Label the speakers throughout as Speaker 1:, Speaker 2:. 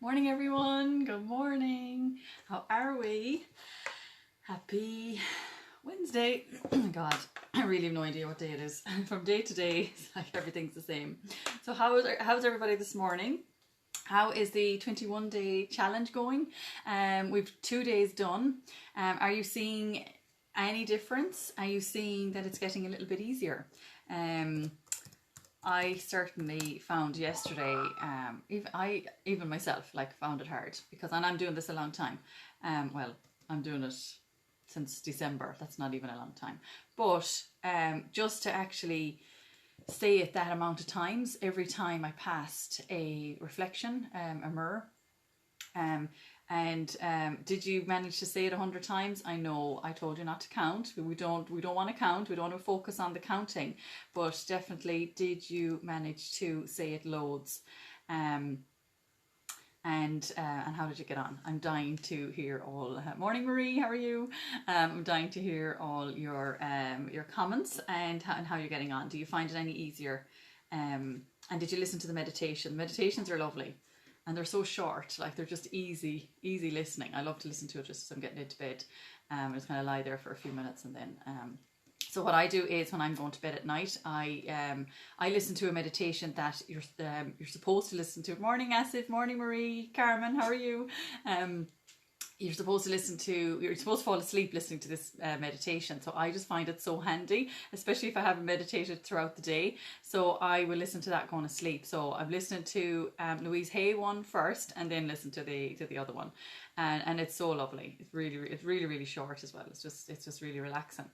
Speaker 1: Morning, everyone. Good morning. How are we? Happy Wednesday. Oh my God, I really have no idea what day it is. From day to day, it's like everything's the same. So how's everybody this morning? How is the 21-day challenge going? We've 2 days done. Are you seeing any difference? Are you seeing that it's getting a little bit easier? I certainly found yesterday, even myself, found it hard because, and I'm doing this a long time. Well, I'm doing it since December. That's not even a long time, but just to actually say it that amount of times, every time I passed a reflection, a mirror. Did you manage to say it 100 times? I know I told you not to count. We don't want to count. We don't want to focus on the counting, but definitely did you manage to say it loads? And how did you get on? I'm dying to hear all. Morning, Marie. How are you? I'm dying to hear all your comments and how you're getting on. Do you find it any easier? And did you listen to the meditation? Meditations are lovely. And they're so short, like they're just easy listening. I love to listen to it just as I'm getting into bed. I just kind of lie there for a few minutes and then. So what I do is when I'm going to bed at night, I listen to a meditation that you're supposed to listen to. Morning, Asif. Morning, Marie. Carmen, how are you? You're supposed to fall asleep listening to this meditation. So I just find it so handy, especially if I haven't meditated throughout the day. So I will listen to that going to sleep. So I've listened to Louise Hay one first and then listen to the other one. And it's so lovely. It's really short as well. It's just really relaxing.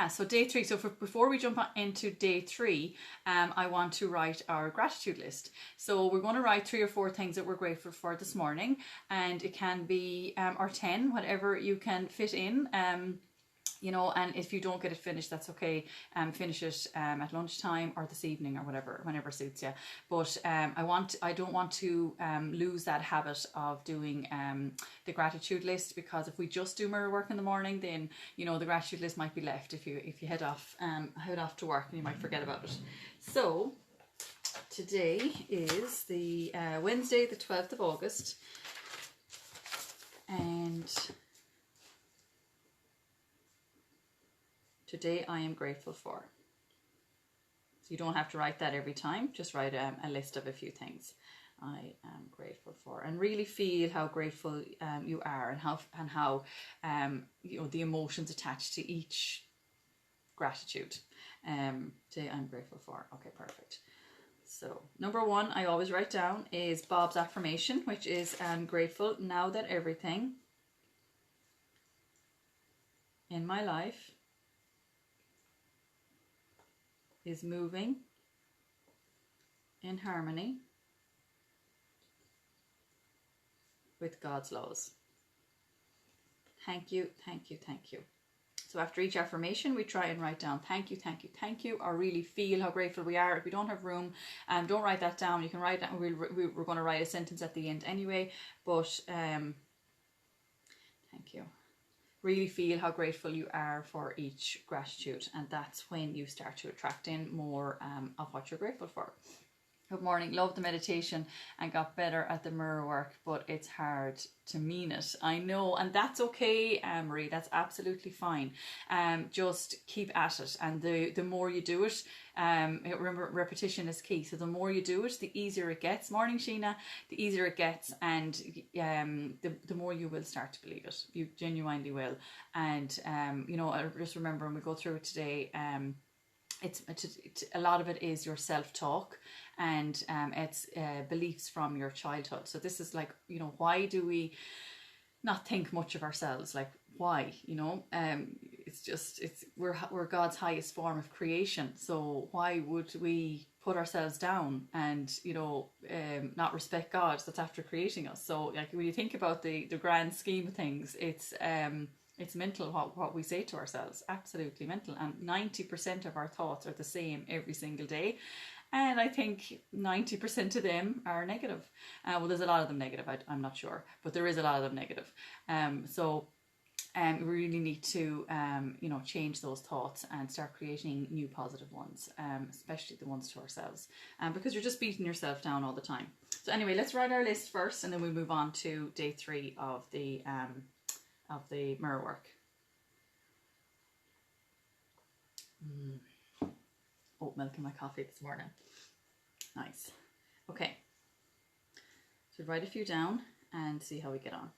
Speaker 1: So day 3. So before we jump into day 3, I want to write our gratitude list. So we're going to write 3 or 4 things that we're grateful for this morning, and it can be or 10, whatever you can fit in. And if you don't get it finished, that's okay. Finish it at lunchtime or this evening or whenever suits you. But I don't want to lose that habit of doing the gratitude list, because if we just do mirror work in the morning, then the gratitude list might be left if you head off to work, and you might forget about it. So today is the Wednesday, the 12th of August, and today I am grateful for. So you don't have to write that every time. Just write a list of a few things I am grateful for, and really feel how grateful you are, and how the emotions attached to each gratitude. Today I'm grateful for. Okay, perfect. So number 1 I always write down is Bob's affirmation, which is I'm grateful now that everything in my life is moving in harmony with God's laws. Thank you, thank you, thank you. So after each affirmation, we try and write down thank you, thank you, thank you, or really feel how grateful we are. If we don't have room, don't write that down. You can write that. We're going to write a sentence at the end anyway, but thank you. Really feel how grateful you are for each gratitude, and that's when you start to attract in more of what you're grateful for. Good morning. Love the meditation and got better at the mirror work, but it's hard to mean it. I know, and that's okay, Marie. That's absolutely fine. Just keep at it, and the more you do it, remember, repetition is key. So the more you do it, the easier it gets. Morning, Sheena. The easier it gets, and the more you will start to believe it. You genuinely will. And I just remember when we go through it today, it's a lot of it is your self-talk, and it's beliefs from your childhood. So this is like, why do we not think much of ourselves? Like, why? We're God's highest form of creation. So why would we put ourselves down and not respect God that's after creating us? So like, when you think about the grand scheme of things, it's mental what we say to ourselves. Absolutely mental. And 90% of our thoughts are the same every single day. And I think 90% of them are negative. Well, there's a lot of them negative. I'm not sure, but there is a lot of them negative. So we really need to, you know, change those thoughts and start creating new positive ones, especially the ones to ourselves, because you're just beating yourself down all the time. So anyway, let's write our list first, and then we'll move on to day 3 of the mirror work. Oat milk in my coffee this morning. Nice. Okay. So write a few down and see how we get on.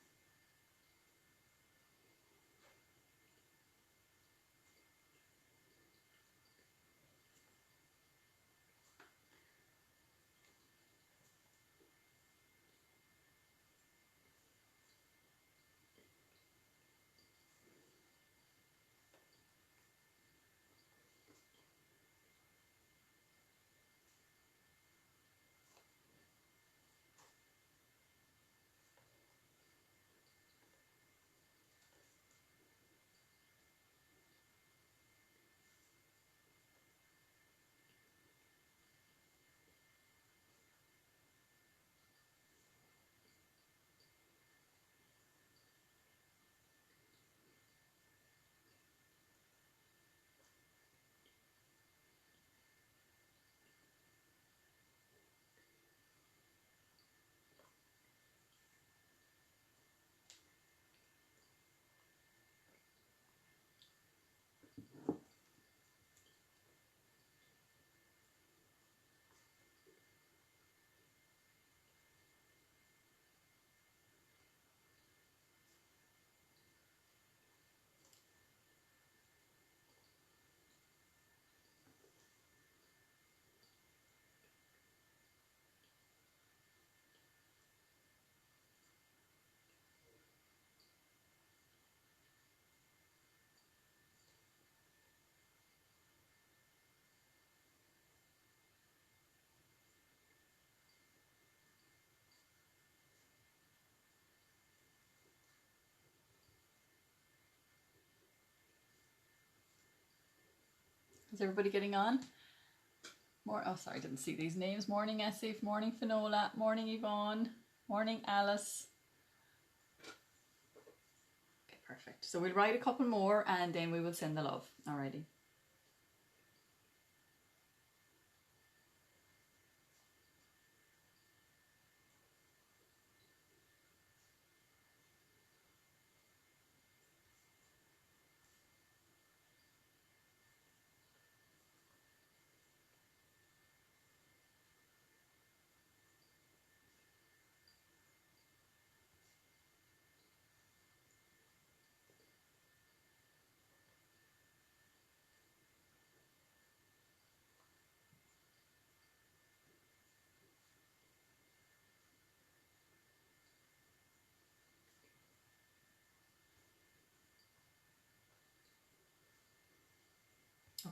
Speaker 1: Is everybody getting on? Oh, sorry, I didn't see these names. Morning, Esif. Morning, Finola. Morning, Yvonne. Morning, Alice. Okay, perfect. So we'll write a couple more and then we will send the love. Alrighty.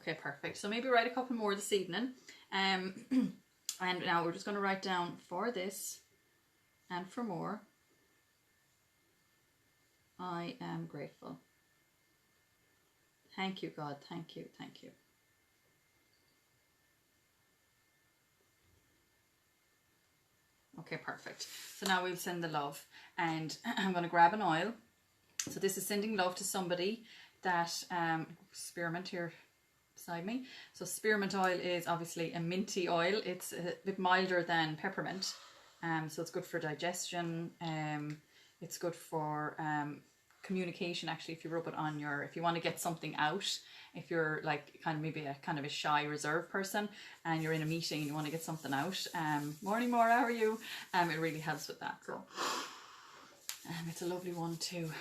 Speaker 1: Okay, perfect. So maybe write a couple more this evening. And now we're just going to write down for this and for more. I am grateful. Thank you, God. Thank you. Thank you. Okay, perfect. So now we'll send the love. And I'm going to grab an oil. So this is sending love to somebody that, spearmint here beside me. So spearmint oil is obviously a minty oil. It's a bit milder than peppermint. So it's good for digestion. It's good for communication, actually, if you rub it on if you want to get something out, if you're like maybe a kind of a shy, reserved person and you're in a meeting and you want to get something out. Morning, Maura, how are you? It really helps with that. So it's a lovely one too.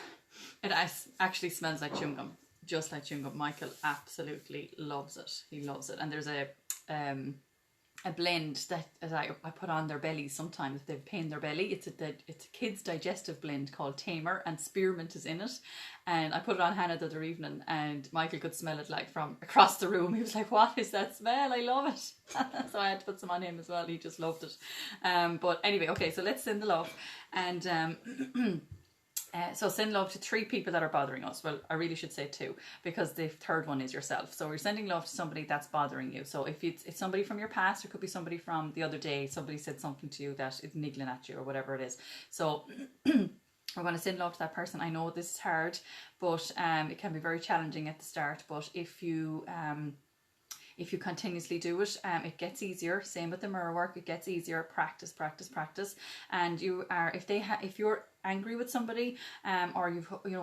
Speaker 1: It actually smells like chewing gum, just like chewing gum. Michael absolutely loves it. He loves it. And there's a blend that I put on their bellies sometimes if they've pain in their belly. It's a kid's digestive blend called Tamer, and spearmint is in it. And I put it on Hannah the other evening, and Michael could smell it like from across the room. He was like, "What is that smell? I love it." So I had to put some on him as well. He just loved it. But anyway, okay, so let's send the love. And so send love to 3 people that are bothering us. Well, I really should say 2, because the third one is yourself. So we're sending love to somebody that's bothering you. So if it's somebody from your past, it could be somebody from the other day. Somebody said something to you that is niggling at you or whatever it is. So we're going to send love to that person. I know this is hard, but it can be very challenging at the start. But if you continuously do it, it gets easier. Same with the mirror work, it gets easier. Practice, practice, practice. And you are, if you're angry with somebody, or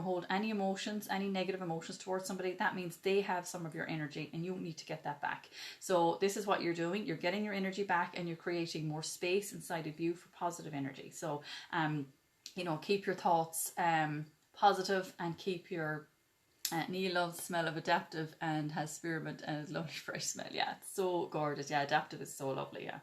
Speaker 1: hold any emotions, any negative emotions towards somebody, that means they have some of your energy and you need to get that back. So this is what you're doing. You're getting your energy back and you're creating more space inside of you for positive energy. So keep your thoughts positive, and keep your Neil loves the smell of adaptive and has spearmint and a lovely fresh smell. Yeah, it's so gorgeous. Yeah, adaptive is so lovely. Yeah.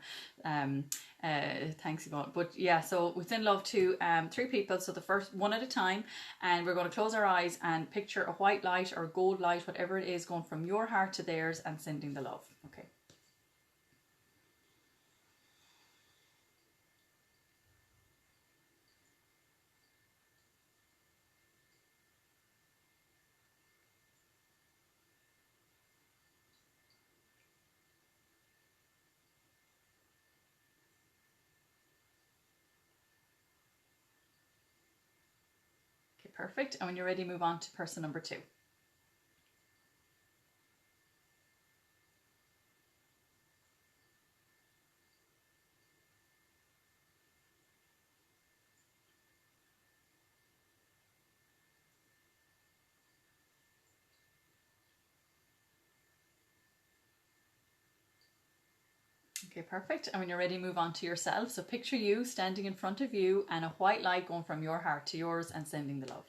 Speaker 1: Thanks, Yvonne. But yeah, so we send love to 3 people. So the first one at a time, and we're going to close our eyes and picture a white light or gold light, whatever it is, going from your heart to theirs and sending the love. Okay. Okay, perfect. And when you're ready, move on to person number 2. Okay, perfect. And when you're ready, move on to yourself. So picture you standing in front of you and a white light going from your heart to yours and sending the love.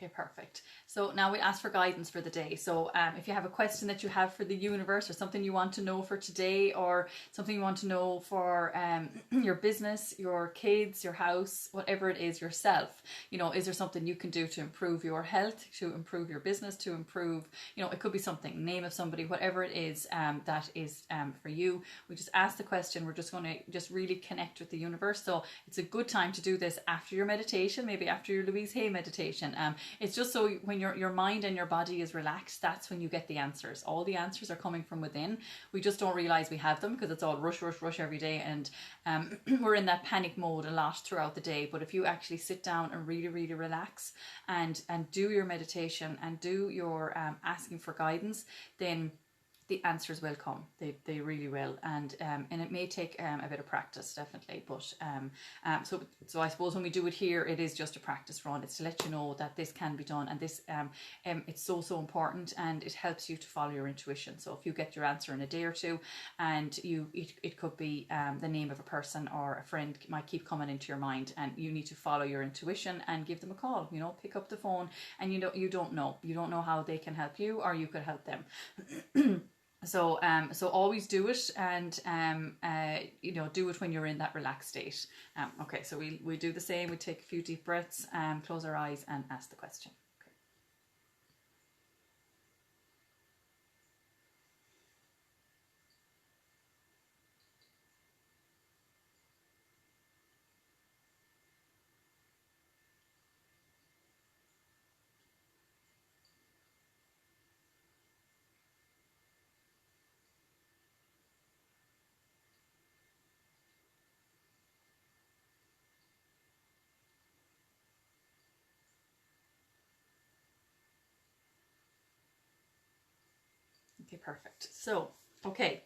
Speaker 1: Okay, perfect. So now we ask for guidance for the day. So if you have a question that you have for the universe, or something you want to know for today, or something you want to know for your business, your kids, your house, whatever it is, yourself, is there something you can do to improve your health, to improve your business, to improve, it could be something, name of somebody, whatever it is that is for you. We just ask the question. We're just going to just really connect with the universe. So it's a good time to do this after your meditation, maybe after your Louise Hay meditation. It's just so when your mind and your body is relaxed, that's when you get the answers. All the answers are coming from within. We just don't realize we have them because it's all rush, rush, rush every day. And we're in that panic mode a lot throughout the day. But if you actually sit down and really, really relax and do your meditation and do your asking for guidance, then the answers will come. They really will, and it may take a bit of practice, definitely. But so I suppose when we do it here, it is just a practice run. It's to let you know that this can be done, and this it's so important, and it helps you to follow your intuition. So if you get your answer in a day or two, and it could be the name of a person or a friend might keep coming into your mind, and you need to follow your intuition and give them a call. Pick up the phone, and you don't know how they can help you, or you could help them. So always do it, and do it when you're in that relaxed state. Okay, so we do the same. We take a few deep breaths, close our eyes, and ask the question. Okay, perfect. So, okay,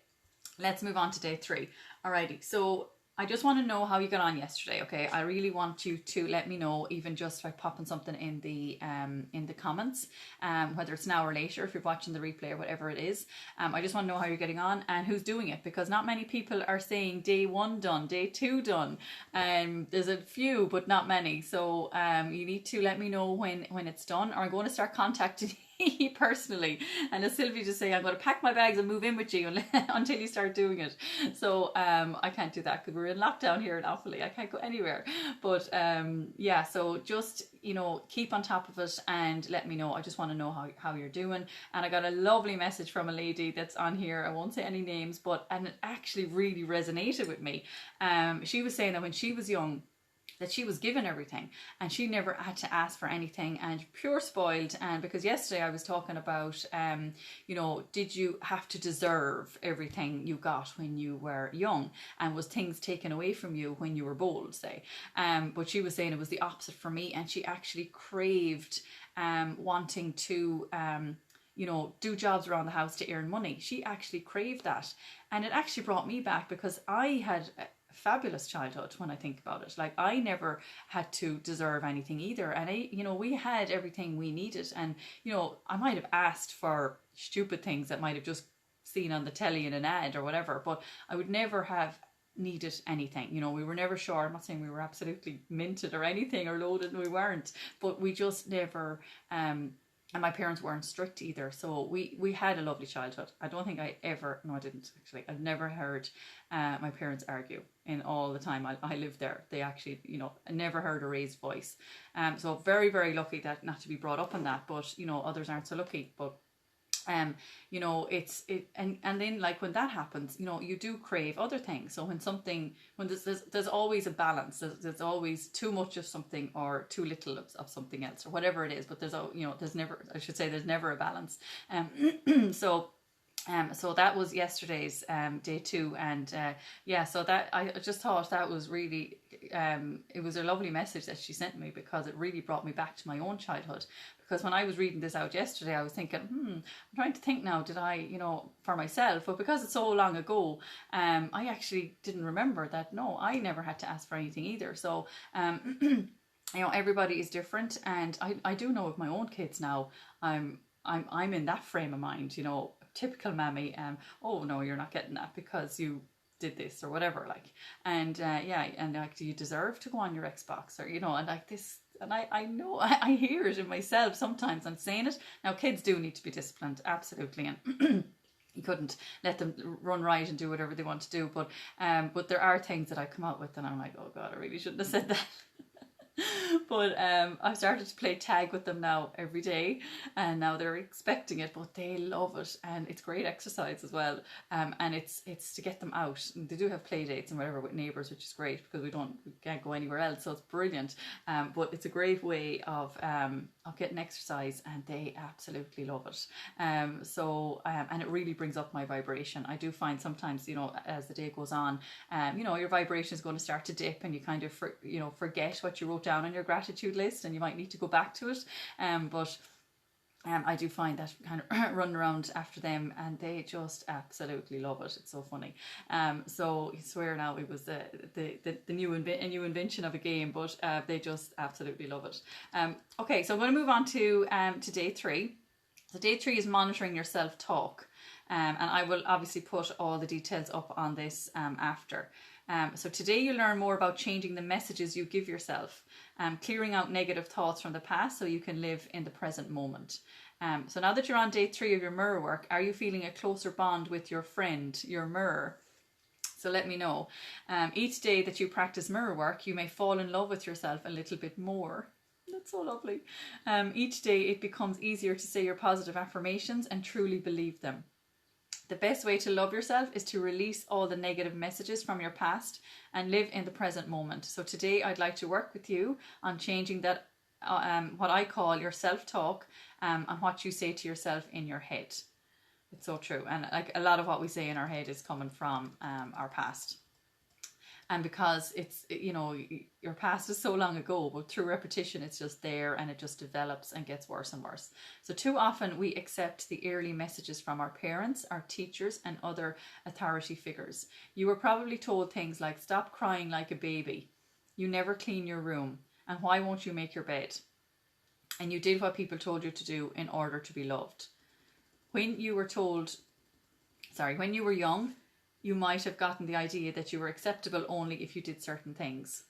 Speaker 1: let's move on to day 3. Alrighty, so I just want to know how you got on yesterday. Okay, I really want you to let me know, even just by popping something in the comments, whether it's now or later, if you're watching the replay or whatever it is. I just want to know how you're getting on and who's doing it, because not many people are saying day 1 done, day 2 done. There's a few, but not many. So you need to let me know when it's done, or I'm going to start contacting me personally. And as Sylvie just say, I'm going to pack my bags and move in with you until you start doing it. So I can't do that because we're in lockdown here in Offaly. I can't go anywhere. But yeah, so just, you know, keep on top of it and let me know. I just want to know how you're doing. And I got a lovely message from a lady that's on here. I won't say any names, and it actually really resonated with me. She was saying that when she was young, that she was given everything and she never had to ask for anything, and pure spoiled. And because yesterday I was talking about you know, did you have to deserve everything you got when you were young, and was things taken away from you when you were bold, say. But she was saying it was the opposite for me, and she actually craved wanting to you know, do jobs around the house to earn money. She actually craved that, and it actually brought me back, because I had fabulous childhood when I think about it. Like, I never had to deserve anything either, and you know, we had everything we needed. And you know, I might have asked for stupid things that might have just seen on the telly in an ad or whatever, but I would never have needed anything. You know, we were never sure. I'm not saying we were absolutely minted or anything or loaded, we weren't, but we just never and my parents weren't strict either. So we had a lovely childhood. I don't think I ever, no I didn't actually, I've never heard my parents argue in all the time I lived there. They actually, you know, I never heard a raised voice. So very, very lucky that not to be brought up on that, but you know, others aren't so lucky. But you know, and then like when that happens, you know, you do crave other things. So when there's always a balance. There's always too much of something or too little of something else or whatever it is. But there's never a balance. So that was yesterday's day 2, and yeah, so that I just thought that was really it was a lovely message that she sent me, because it really brought me back to my own childhood. Because when I was reading this out yesterday, I was thinking, I'm trying to think now, did I, you know, for myself, but because it's so long ago, I actually didn't remember that. No, I never had to ask for anything either. So you know, everybody is different, and I do know of my own kids now. I'm in that frame of mind, you know, typical mammy. Oh no, you're not getting that because you did this or whatever, like. And yeah, and like, do you deserve to go on your Xbox, or you know, and like this. And I know, I hear it in myself sometimes. I'm saying it now. Kids do need to be disciplined, absolutely, and you couldn't let them run riot and do whatever they want to do. But there are things that I come out with, and I'm like, oh God, I really shouldn't have said that. But I've started to play tag with them now every day, and now they're expecting it, but they love it, and it's great exercise as well. And it's to get them out. And they do have play dates and whatever with neighbours, which is great because we can't go anywhere else, so it's brilliant. But it's a great way of getting exercise, and they absolutely love it. And it really brings up my vibration. I do find sometimes, you know, as the day goes on, you know, your vibration is going to start to dip, and you kind of forget what you wrote down on your gratitude list, and you might need to go back to it. But I do find that kind of run around after them, and they just absolutely love it. It's so funny. So I swear now it was the new invention of a game, but they just absolutely love it. Okay, so I'm going to move on to day 3. So day 3 is monitoring your self-talk. And I will obviously put all the details up on this after. So today you learn more about changing the messages you give yourself, clearing out negative thoughts from the past so you can live in the present moment. So now that you're on day 3 of your mirror work, are you feeling a closer bond with your friend, your mirror? So let me know. Each day that you practice mirror work, you may fall in love with yourself a little bit more. That's so lovely. Each day it becomes easier to say your positive affirmations and truly believe them. The best way to love yourself is to release all the negative messages from your past and live in the present moment. So today I'd like to work with you on changing that, what I call your self-talk, and what you say to yourself in your head. It's so true. And like a lot of what we say in our head is coming from our past. And because it's, you know, your past is so long ago, but through repetition, it's just there, and it just develops and gets worse and worse. So too often we accept the early messages from our parents, our teachers, and other authority figures. You were probably told things like, stop crying like a baby. You never clean your room. And why won't you make your bed? And you did what people told you to do in order to be loved. When you were young, you might have gotten the idea that you were acceptable only if you did certain things.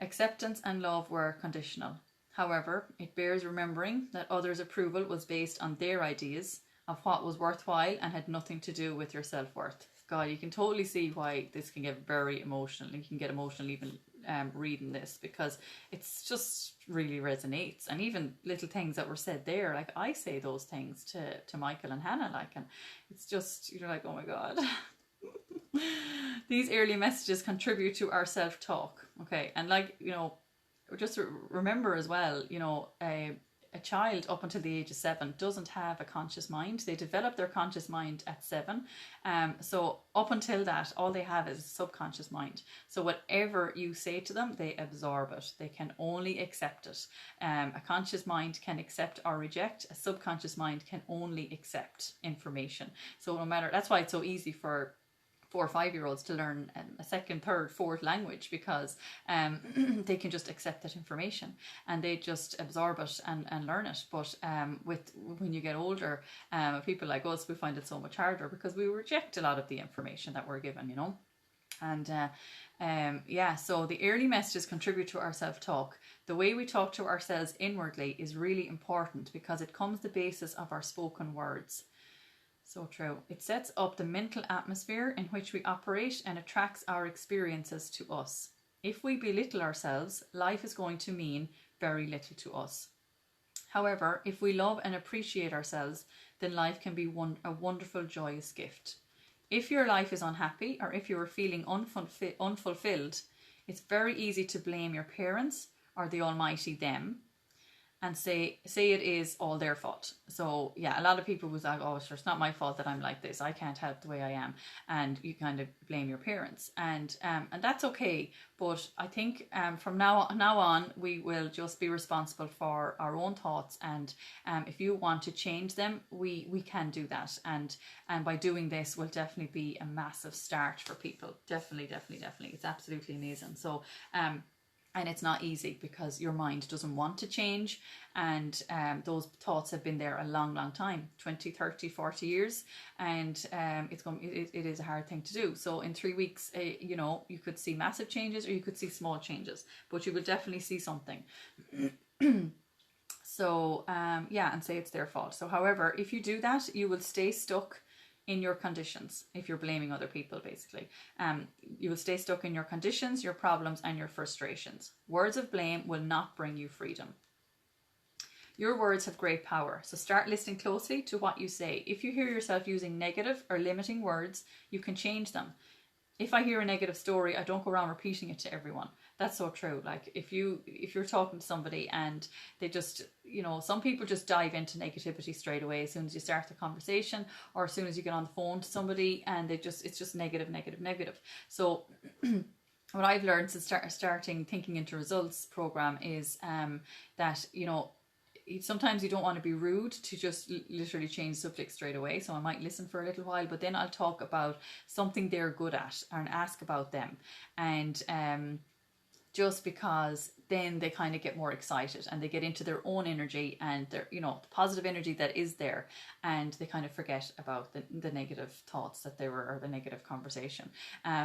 Speaker 1: Acceptance and love were conditional. However, it bears remembering that others' approval was based on their ideas of what was worthwhile and had nothing to do with your self-worth. God, you can totally see why this can get very emotional. You can get emotional even reading this, because it's just really resonates. And even little things that were said there, like I say those things to Michael and Hannah, like, and it's just, you're like, oh my God. These early messages contribute to our self-talk. Okay, and like, you know, just remember as well, you know, a child up until the age of 7 doesn't have a conscious mind. They develop their conscious mind at 7. So up until that, all they have is a subconscious mind. So whatever you say to them, they absorb it. They can only accept it. A conscious mind can accept or reject. A subconscious mind can only accept information. So no matter, that's why it's so easy for 4 or 5-year-olds to learn a second, third, fourth language, because they can just accept that information and they just absorb it and learn it. But when you get older, people like us, we find it so much harder because we reject a lot of the information that we're given, you know. And yeah, so the early messages contribute to our self-talk. The way we talk to ourselves inwardly is really important because it becomes the basis of our spoken words. So true. It sets up the mental atmosphere in which we operate and attracts our experiences to us. If we belittle ourselves, life is going to mean very little to us. However, if we love and appreciate ourselves, then life can be a wonderful, joyous gift. If your life is unhappy or if you are feeling unfulfilled, it's very easy to blame your parents or the almighty them and say it is all their fault. So yeah, a lot of people was like, oh, sure, it's not my fault that I'm like this. I can't help the way I am. And you kind of blame your parents. And that's okay. But I think from now on, we will just be responsible for our own thoughts. And if you want to change them, we can do that. And by doing this will definitely be a massive start for people. Definitely. It's absolutely amazing. So and it's not easy because your mind doesn't want to change, and those thoughts have been there a long time, 20, 30, 40 years, and it is a hard thing to do. So in 3 weeks, you know, you could see massive changes or you could see small changes, but you will definitely see something. So yeah, and say it's their fault. So however, if you do that, you will stay stuck in your conditions. If you're blaming other people, basically, you will stay stuck in your conditions, your problems, and your frustrations. Words of blame will not bring you freedom. Your words have great power, so start listening closely to what you say. If you hear yourself using negative or limiting words, you can change them. If I hear a negative story, I don't go around repeating it to everyone. That's so true. Like if you're talking to somebody and they just, you know, some people just dive into negativity straight away as soon as you start the conversation or as soon as you get on the phone to somebody, and it's just negative. So what I've learned since starting Thinking into Results program is that, you know, sometimes you don't want to be rude to just literally change subject straight away. So I might listen for a little while, but then I'll talk about something they're good at and ask about them. And just because then they kind of get more excited and they get into their own energy and their, you know, the positive energy that is there, and they kind of forget about the negative thoughts that they were, or the negative conversation,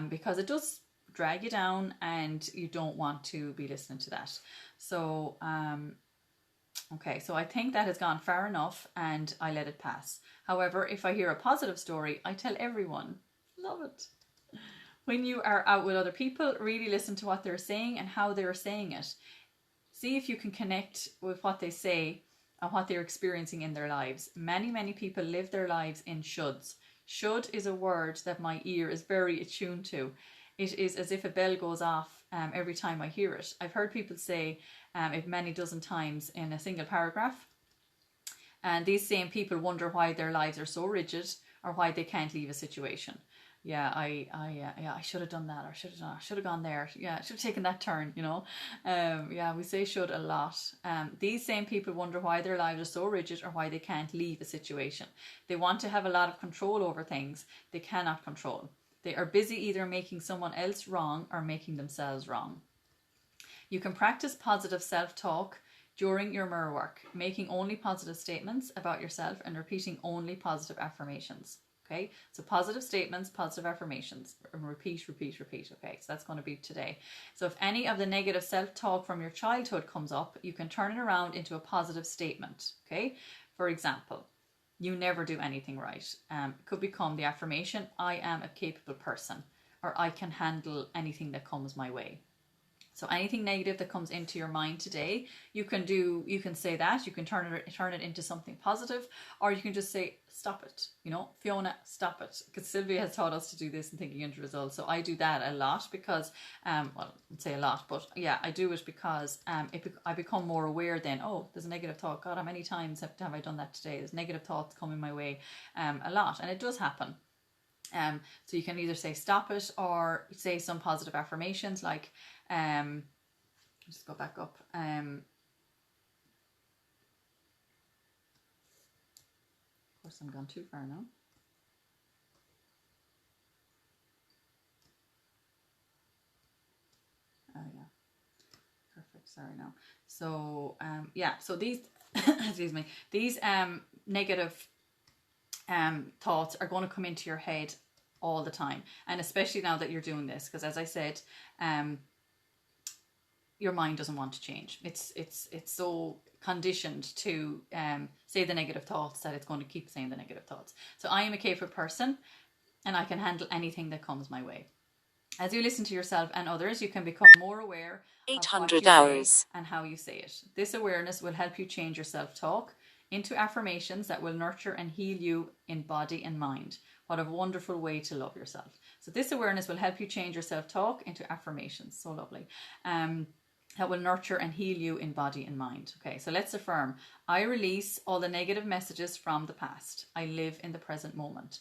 Speaker 1: because it does drag you down and you don't want to be listening to that. So okay, so I think that has gone far enough and I let it pass. However, if I hear a positive story, I tell everyone. Love it. When you are out with other people, really listen to what they're saying and how they're saying it. See if you can connect with what they say and what they're experiencing in their lives. Many people live their lives in shoulds. Should is a word that my ear is very attuned to. It is as if a bell goes off every time I hear it. I've heard people say it many dozen times in a single paragraph. And these same people wonder why their lives are so rigid or why they can't leave a situation. Yeah, I should have done that, or I should have gone there. Yeah, I should have taken that turn, you know. Yeah, we say should a lot. These same people wonder why their lives are so rigid or why they can't leave a situation. They want to have a lot of control over things they cannot control. They are busy either making someone else wrong or making themselves wrong. You can practice positive self-talk during your mirror work, making only positive statements about yourself and repeating only positive affirmations. Okay, so positive statements, positive affirmations, repeat, repeat, repeat. Okay, so that's going to be today. So if any of the negative self-talk from your childhood comes up, you can turn it around into a positive statement. Okay, for example, you never do anything right. It could become the affirmation, I am a capable person, or I can handle anything that comes my way. So anything negative that comes into your mind today, you can say that, you can turn it into something positive, or you can just say, stop it. You know, Fiona, stop it. Because Sylvia has taught us to do this in Thinking into Results. So I do that a lot because, well, I'd say a lot, but yeah, I do it because I become more aware then, oh, there's a negative thought. God, how many times have I done that today? There's negative thoughts coming my way a lot. And it does happen. So you can either say stop it or say some positive affirmations like, just go back up. Of course, I'm gone too far now. Oh yeah, perfect. Sorry now. So yeah. So these, excuse me, these negative thoughts are going to come into your head all the time, and especially now that you're doing this, because as I said, your mind doesn't want to change. It's so conditioned to say the negative thoughts that it's going to keep saying the negative thoughts. So I am a capable person and I can handle anything that comes my way. As you listen to yourself and others, you can become more aware of what you say and how you say it. This awareness will help you change your self-talk into affirmations that will nurture and heal you in body and mind. What a wonderful way to love yourself. So this awareness will help you change your self-talk into affirmations. So lovely. That will nurture and heal you in body and mind. Okay, so let's affirm. I release all the negative messages from the past. I live in the present moment.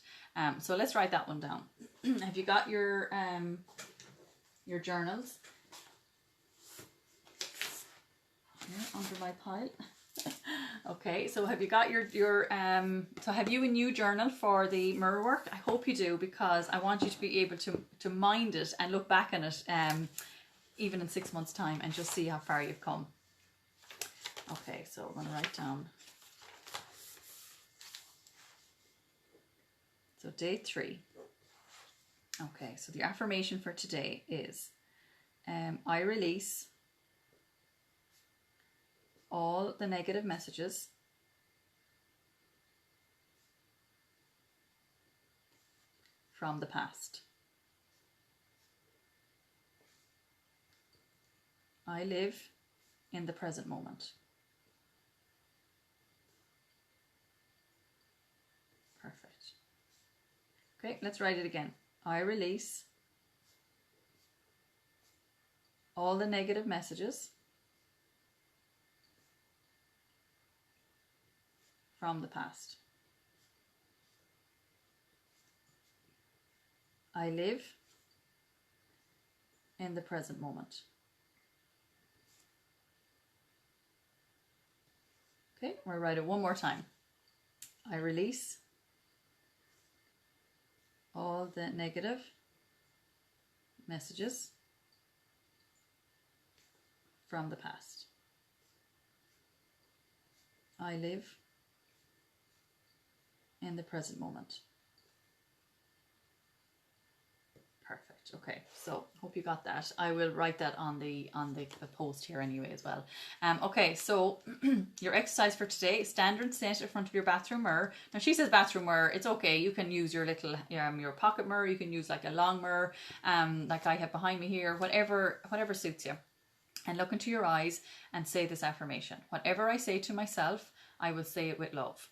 Speaker 1: So let's write that one down. Have you got your journals? Here, under my pile. Okay, so have you got so have you a new journal for the mirror work? I hope you do, because I want you to be able to mind it and look back on it even in 6 months' time and just see how far you've come. Okay, so we're going to write down. So day 3. Okay, so the affirmation for today is, I release all the negative messages from the past. I live in the present moment. Perfect. Okay, let's write it again. I release all the negative messages from the past. I live in the present moment. Okay, we'll write it one more time. I release all the negative messages from the past. I live in the present moment. Perfect. Okay, so hope you got that. I will write that on the post here anyway as well. Okay, so your exercise for today: stand and sit in front of your bathroom mirror. Now she says bathroom mirror. It's okay. You can use your little your pocket mirror. You can use like a long mirror, like I have behind me here. Whatever suits you. And look into your eyes and say this affirmation: whatever I say to myself, I will say it with love.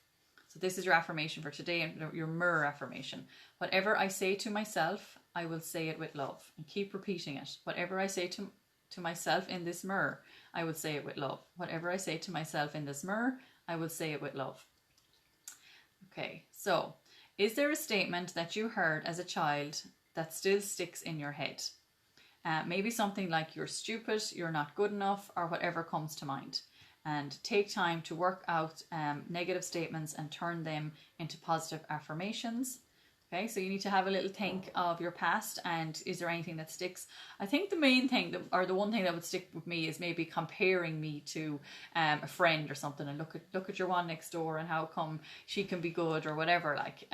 Speaker 1: So this is your affirmation for today, and your mirror affirmation. Whatever I say to myself, I will say it with love. And keep repeating it. Whatever I say to myself in this mirror, I will say it with love. Whatever I say to myself in this mirror, I will say it with love. Okay, so is there a statement that you heard as a child that still sticks in your head? Maybe something like you're stupid, you're not good enough, or whatever comes to mind. And take time to work out negative statements and turn them into positive affirmations. Okay, so you need to have a little think of your past, and is there anything that sticks? I think the main thing, or the one thing that would stick with me, is maybe comparing me to a friend or something, and look at your one next door and how come she can be good or whatever. Like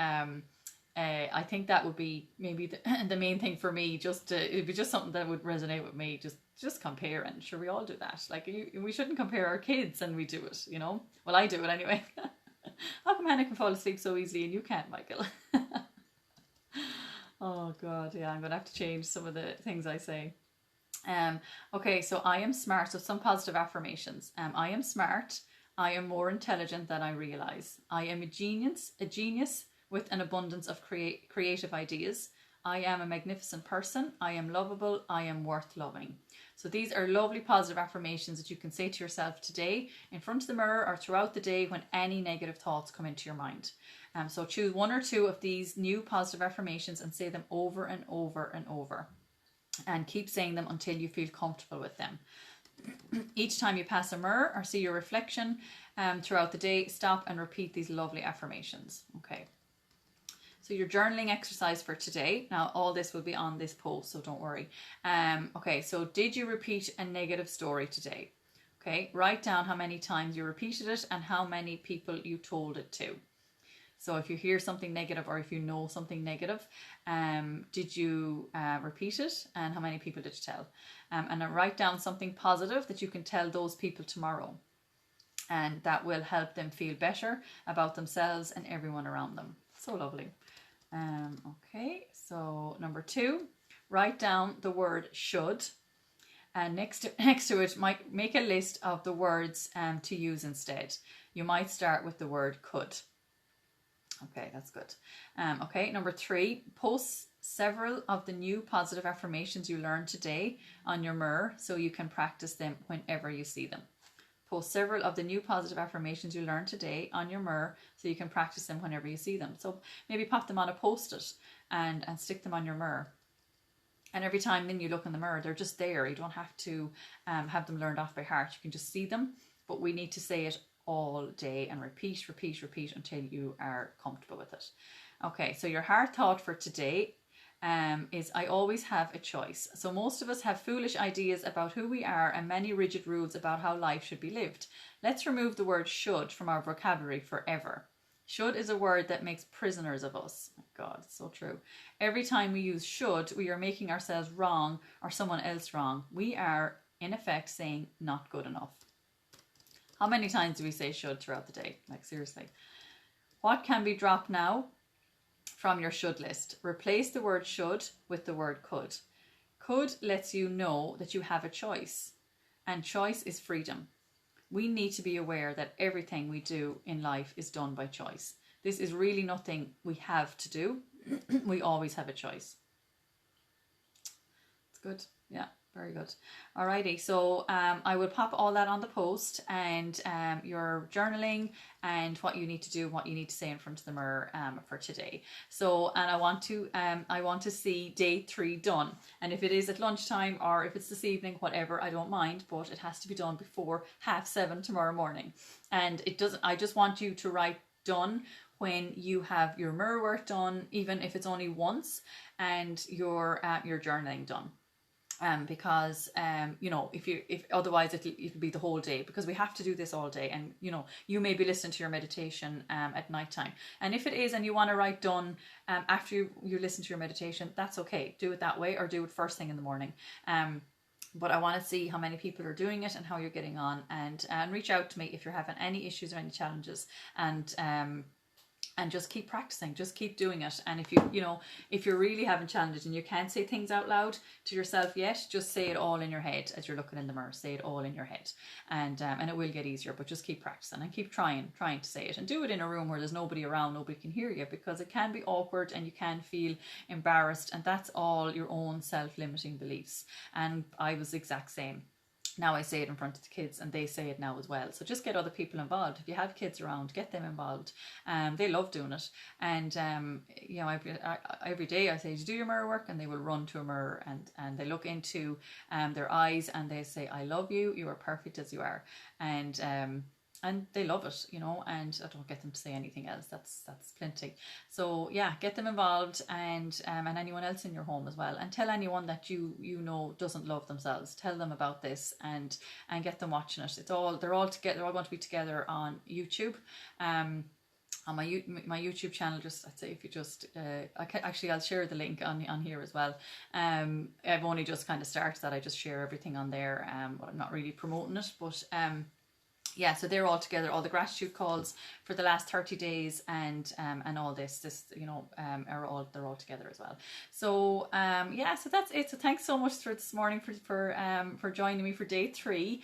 Speaker 1: I think that would be maybe the main thing for me. It'd be just something that would resonate with me. Just comparing. Sure, we all do that. Like we shouldn't compare our kids, and we do it. Well, I do it anyway. How come Hannah can fall asleep so easily and you can't, Michael? Oh God, yeah. I'm gonna have to change some of the things I say. Okay, so I am smart. So some positive affirmations. I am smart. I am more intelligent than I realize. I am a genius with an abundance of creative ideas. I am a magnificent person. I am lovable. I am worth loving. So these are lovely positive affirmations that you can say to yourself today in front of the mirror or throughout the day when any negative thoughts come into your mind. So choose one or two of these new positive affirmations and say them over and over and over. And keep saying them until you feel comfortable with them. Each time you pass a mirror or see your reflection throughout the day, stop and repeat these lovely affirmations. Okay. So your journaling exercise for today. Now, all this will be on this post, so don't worry. Okay, so did you repeat a negative story today? Okay, write down how many times you repeated it and how many people you told it to. So if you hear something negative or if you know something negative, did you repeat it and how many people did you tell? And then write down something positive that you can tell those people tomorrow. And that will help them feel better about themselves and everyone around them. So lovely. Okay, so number 2, write down the word should. And next to it, make a list of the words to use instead. You might start with the word could. Okay, that's good. Okay, number 3, post several of the new positive affirmations you learned today on your mirror so you can practice them whenever you see them. Post several of the new positive affirmations you learned today on your mirror so you can practice them whenever you see them. So maybe pop them on a post-it and stick them on your mirror. And every time then you look in the mirror, they're just there. You don't have to have them learned off by heart. You can just see them, but we need to say it all day and repeat until you are comfortable with it. Okay, so your heart thought for today is I always have a choice. So most of us have foolish ideas about who we are and many rigid rules about how life should be lived. Let's remove the word should from our vocabulary forever. Should is a word that makes prisoners of us. Oh God, it's so true. Every time we use should, we are making ourselves wrong or someone else wrong. We are, in effect, saying not good enough. How many times do we say should throughout the day? Like, seriously. What can be dropped now from your should list? Replace the word should with the word could. Could lets you know that you have a choice, and choice is freedom. We need to be aware that everything we do in life is done by choice. This is really nothing we have to do. We always have a choice. It's good. Yeah. Very good. Alrighty, so I will pop all that on the post and your journaling and what you need to do, what you need to say in front of the mirror for today. So, and I want to see day 3 done. And if it is at lunchtime or if it's this evening, whatever, I don't mind, but it has to be done before 7:30 tomorrow morning. And I just want you to write done when you have your mirror work done, even if it's only once, and your journaling done. Because if otherwise it'll be the whole day, because we have to do this all day, and you may be listening to your meditation at night time, and if it is and you want to write done after you listen to your meditation, that's okay. Do it that way or do it first thing in the morning. But I want to see how many people are doing it and how you're getting on, and reach out to me if you're having any issues or any challenges, and just keep practicing, just keep doing it. And if you're really having challenges and you can't say things out loud to yourself yet, just say it all in your head as you're looking in the mirror. Say it all in your head, and it will get easier. But just keep practicing and keep trying to say it, and do it in a room where there's nobody around, nobody can hear you, because it can be awkward and you can feel embarrassed, and that's all your own self-limiting beliefs. And I was the exact same. Now I say it in front of the kids and they say it now as well. So just get other people involved. If you have kids around, get them involved. They love doing it. And, every day I say, do your mirror work, and they will run to a mirror and they look into their eyes and they say, I love you. You are perfect as you are. And they love it, and I don't get them to say anything else. That's plenty. So yeah, get them involved, and anyone else in your home as well. And tell anyone that you know doesn't love themselves. Tell them about this and get them watching it. They're all together. They're all going to be together on YouTube. on my YouTube channel. Just I'd say if you just actually I'll share the link on here as well. I've only just kind of started that. I just share everything on there, but I'm not really promoting it. But yeah, so they're all together, all the gratitude calls for the last 30 days, and all this they're all together as well. So yeah, so that's it. So thanks so much for this morning for joining me for day 3.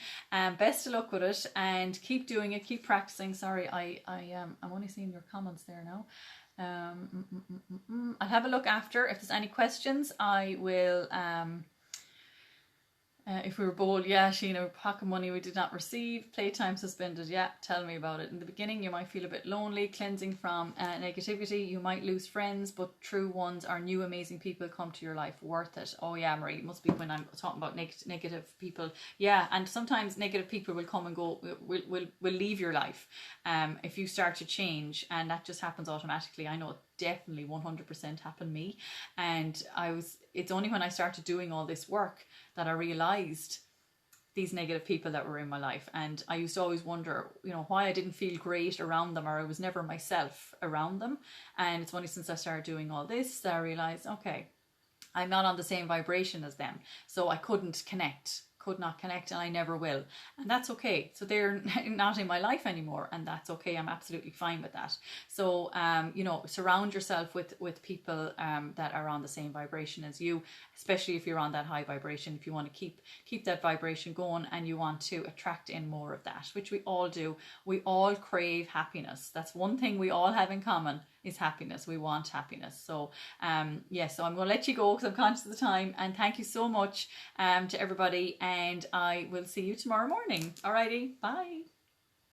Speaker 1: Best of luck with it, and keep doing it, keep practicing. Sorry, I'm only seeing your comments there now. I'll have a look after. If there's any questions, I will if we were bold, yeah, Sheena, pocket money we did not receive, playtime suspended, yeah, tell me about it. In the beginning, you might feel a bit lonely, cleansing from negativity, you might lose friends, but true ones are new, amazing people come to your life, worth it. Oh yeah, Marie, it must be when I'm talking about negative people. Yeah, and sometimes negative people will come and go, will leave your life if you start to change, and that just happens automatically. I know it definitely 100% happened me, and it's only when I started doing all this work that I realized these negative people that were in my life. And I used to always wonder, why I didn't feel great around them, or I was never myself around them. And it's only since I started doing all this that I realized, okay, I'm not on the same vibration as them, so I could not connect, and I never will, and that's okay. So they're not in my life anymore, and that's okay. I'm absolutely fine with that. So surround yourself with people that are on the same vibration as you, especially if you're on that high vibration. If you want to keep that vibration going, and you want to attract in more of that, which we all do. We all crave happiness. That's one thing we all have in common, is happiness. We want happiness. So so I'm going to let you go because I'm conscious of the time, and thank you so much to everybody, and I will see you tomorrow morning. Alrighty, bye.